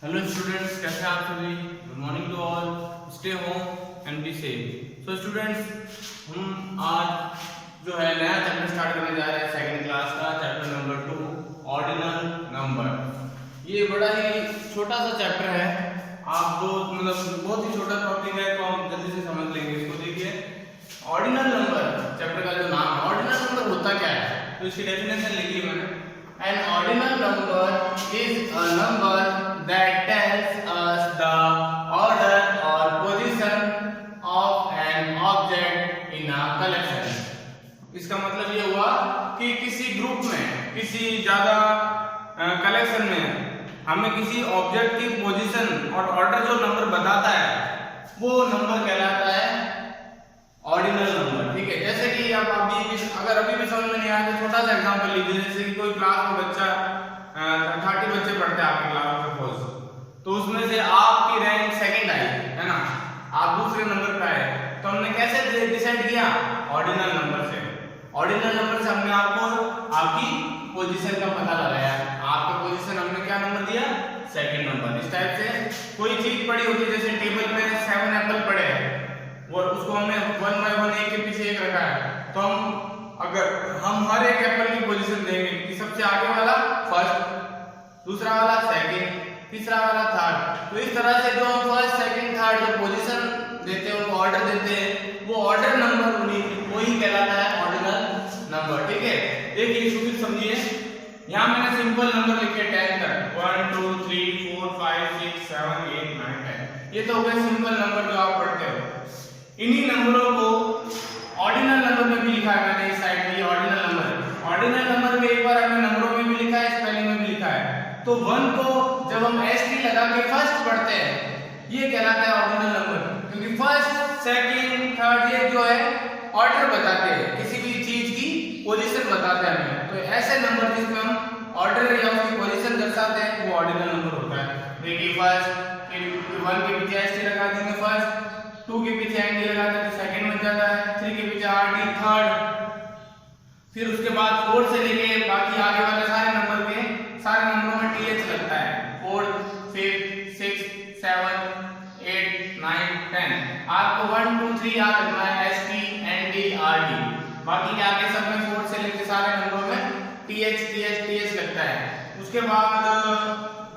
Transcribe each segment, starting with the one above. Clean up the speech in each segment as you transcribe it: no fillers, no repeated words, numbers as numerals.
Hello students, कैसे हैं आप सभी। Good morning to all, stay home and be safe. So students, हम आज जो है नया चैप्टर स्टार्ट करने जा रहे हैं सेकंड क्लास का, चैप्टर नंबर 2 ऑर्डिनल नंबर। ये बड़ा ही छोटा सा चैप्टर है, आप बहुत ही छोटा टॉपिक है, तो हम जल्दी से समझ लेंगे इसको। देखिए, ऑर्डिनल नंबर चैप्टर का जो नाम है, ऑर्डिनल नंबर होता क्या है, तो इसकी डेफिनेशन लिखी है मैंने। An ordinal number is a number that tells us the order or position of an object in a collection. इसका मतलब ये हुआ कि किसी ग्रुप में, किसी ज्यादा कलेक्शन में हमें किसी ऑब्जेक्ट की पोजीशन और ऑर्डर जो नंबर बताता है वो नंबर कहलाता है ऑर्डिनल नंबर। ठीक है, जैसे कि आप अगर अभी भी समझ में नहीं आया तो छोटा सा एग्जांपल लीजिए। जैसे कि कोई क्लास में बच्चा 30 बच्चे पढ़ते हैं आपकी क्लास में सपोज, तो उसमें से आपकी रैंक सेकंड आई है ना, आप दूसरे नंबर पे आए, तो हमने कैसे डिसाइड किया? ऑर्डिनल नंबर से। ऑर्डिनल नंबर से हमने आपको आपकी पोजीशन का पता लगाया। आपका पोजीशन हमने क्या नंबर दिया? Second number. इस टाइप से कोई चीज पड़ी होती है, जैसे टेबल में 7 एप्पल पड़े हैं और उसको हमने 1 बाय 1 एक के पीछे एक रखा है, तो हम हर एक एप्पल की पोजीशन देंगे कि सबसे आगे वाला फर्स्ट, दूसरा वाला सेकंड, तीसरा वाला थर्ड। तो इस तरह से जो हम फर्स्ट सेकंड थर्ड जो पोजीशन देते हैं, उनको ऑर्डर देते हैं, वो ऑर्डर नंबर वही कहलाता है ऑर्डिनल नंबर। ठीक है, देखिए शुरू समझिए। यहाँ मैंने सिंपल नंबर लिखे 10 तक, 1 2 3 4 5 6 7 8 9 10। ये तो हो गए सिंपल नंबर जो आप पढ़ते हो। इन्हीं नंबरों को ऑर्डिनल नंबर में भी लिखा है मैंने इस साइड में। ऑर्डिनल नंबर, ऑर्डिनल नंबर में एक बार हमने नंबरों में भी लिखा है, स्पेलिंग में भी लिखा है। तो 1 को जब हम एसटी लगा के फर्स्ट पढ़ते हैं, ये कहलाता है ऑर्डिनल नंबर, क्योंकि फर्स्ट सेकंड थर्ड ये जो है ऑर्डर बताते हैं, किसी भी चीज की पोजीशन बताते हैं हमें। तो ऐसे नंबर जिसमें हम ऑर्डर या उसकी पोजीशन दर्शाते हैं वो ऑर्डिनल नंबर होता है। देखिए, फर्स्ट 1 के पीछे एसटी लगा देंगे फर्स्ट, 2 के पीछे एनडी लगा देते तो सेकंड बन जाता है, 3 के पीछे आरडी थर्ड, फिर उसके बाद 4 से लेके बाकी आगे वाले सारे नंबरों में टीएच लगता है। 4 5 6 7 8 9 10। आपको 1 2 3 याद रखना है, एसटी एनडी आरडी, बाकी के आगे सब में 4 से लेके सारे नंबरों में टीएच लगता है। उसके बाद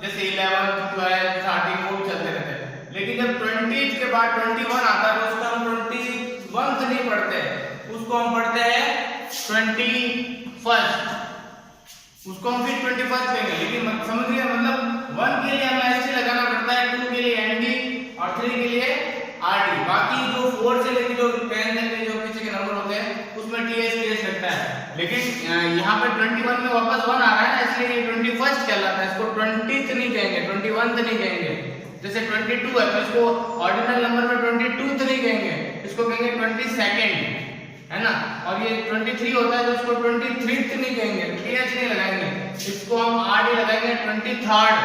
जैसे 11 12 13 वो चलते रहते हैं, लेकिन जब 20 के बाद 21 आता है तो उसको हम 21 से नहीं पढ़ते, उसको हम पढ़ते हैं 21st, उसको हम फिर 21st कहेंगे। लेकिन समझिए, मतलब 1 के लिए हमें एसटी लगाना पड़ता है, 2 के लिए एनडी और 3 के लिए आरडी। बाकी जो 4 से लेके जो 10 तक के जो पीछे के नंबर होते हैं उसमें टीएच लगता है। लेकिन यहाँ पे 21 में वापस 1 आ रहा है ना, इसलिए ये 21st कहलाता है। इसको 20th नहीं कहेंगे, 21th नहीं कहेंगे। जैसे 22 है तो इसको ऑर्डिनल नंबर में 22th नहीं कहेंगे, इसको कहेंगे 22nd, है ना। और ये 23 होता है तो इसको 23rd नहीं कहेंगे, टीएच नहीं लगाएंगे, इसको हम आरडी लगाएंगे 23rd।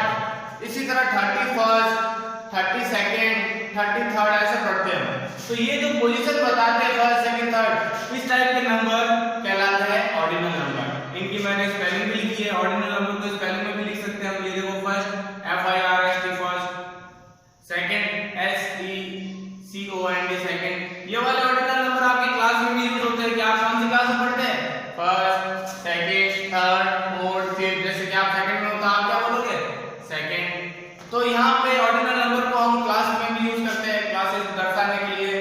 इसी तरह 31st 32nd 33rd ऐसे पढ़ते हैं। तो ये जो पोजीशन बताते हैं फर्स्ट सेकंड थर्ड, इस टाइप के नंबर कहलाते हैं ऑर्डिनल नंबर। इनकी मैंने स्पेलिंग भी लिखी है, ऑर्डिनल नंबर को स्पेलिंग में भी लिख सकते हैं हम। ये देखो, first FIRST first, second SECOND second. ये वाले ऑर्डिनल नंबर आपकी क्लास में भी यूज होते हैं। कि आप कौन सी क्लास में पढ़ते हैं? First second third fourth fifth. जैसे कि आप सेकंड में होता, आप क्या बोलोगे? सेकंड। तो यहाँ पे ऑर्डिनल नंबर को हम क्लास में भी यूज करते हैं, क्लासेस दर्शाने के लिए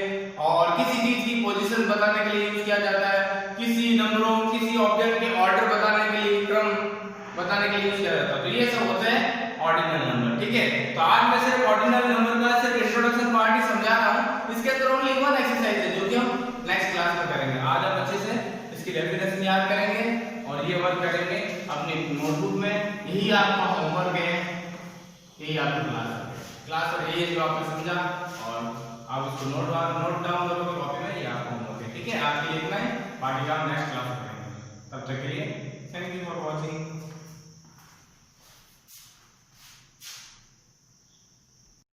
और किसी चीज की पोजीशन बताने के लिए यूज किया जाता है, किसी नंबरों किसी ऑब्जेक्ट के ऑर्डर बताने के लिए, क्रम बताने के लिए यूज किया जाता है। तो ये सब होते हैं ऑर्डिनल नंबर। ठीक है, तो आज मैं सिर्फ ऑर्डिनल नंबर का सिर्फ इंट्रोडक्शन पार्ट ही समझा रहा हूँ। इसके अंदर ओनली 1 एक्सरसाइज है जो कि हम नेक्स्ट क्लास में करेंगे। आज हम अच्छे से इसकी डेफिनेशन याद करेंगे और ये वर्क करेंगे अपनी नोटबुक में। यही आपका होमवर्क है, यही आपकी क्लास और ये जो आपने समझा और आप उसको नोट डाउन करोगे कॉपी में, ये आपका होमवर्क है। ठीक है, आपके लिए इतना ही, बाकी काम नेक्स्ट क्लास में करेंगे। तब तक के लिए